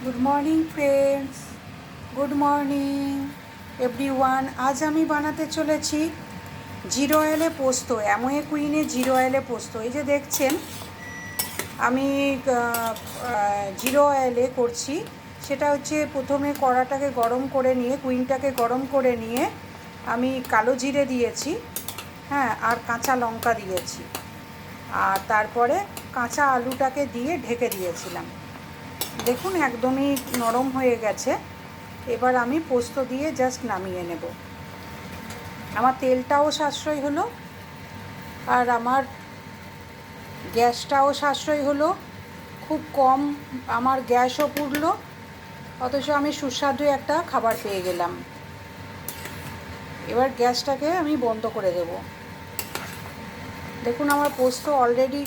Good morning friends, good morning everyone. আজ আমি বানাতে চলেছি জিরো অয়েলে পোস্ত, অ্যামোয়ে কুইনে জিরো অয়েলে পোস্ত। এই যে দেখছেন আমি জিরো অয়েলে করছি। সেটা হচ্ছে প্রথমে কড়াটাকে গরম করে নিয়ে, কুইনটাকে গরম করে নিয়ে আমি কালো জিরে দিয়েছি, হ্যাঁ, আর কাঁচা লঙ্কা দিয়েছি, আর তারপরে কাঁচা আলুটাকে দিয়ে ঢেকে দিয়েছিলাম। দেখুন একদমই নরম হয়ে গেছে। এবার আমি পোস্ত দিয়ে জাস্ট নামিয়ে নেব। আমার তেলটাও সাশ্রয় হলো আর আমার গ্যাসটাও সাশ্রয় হলো, খুব কম আমার গ্যাসও পুড়লো, অথচ আমি সুস্বাদু একটা খাবার পেয়ে গেলাম। এবার গ্যাসটাকে আমি বন্ধ করে দেব। দেখুন আমার পোস্ত অলরেডি,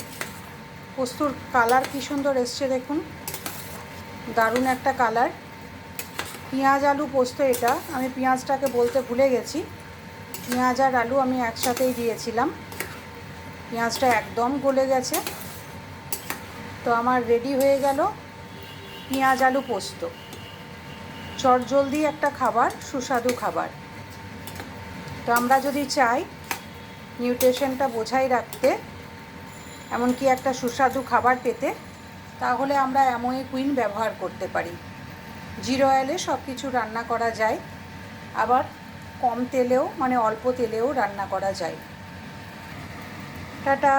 পোস্তর কালার কী সুন্দর এসছে, দেখুন দারুণ একটা কালার। পেঁয়াজ আলু পোস্ত, এটা আমি পেঁয়াজটাকে বলতে ভুলে গেছি। পেঁয়াজ আর আলু আমি একসাথেই দিয়েছিলাম। পেঁয়াজটা একদম গলে গেছে, তো আমার রেডি হয়ে গেল পেঁয়াজ আলু পোস্ত। চটজলদি একটা খাবার, সুস্বাদু খাবার। তো আমরা যদি চাই নিউট্রিশনটা বোঝাই রাখতে, এমনকি একটা সুস্বাদু খাবার পেতে, তাহলে আমরা অ্যামোয়ে কুইন ব্যবহার করতে পারি। জিরো অয়েলে সব কিছু রান্না করা যায়, আবার কম তেলেও, মানে অল্প তেলেও রান্না করা যায়। টাটা।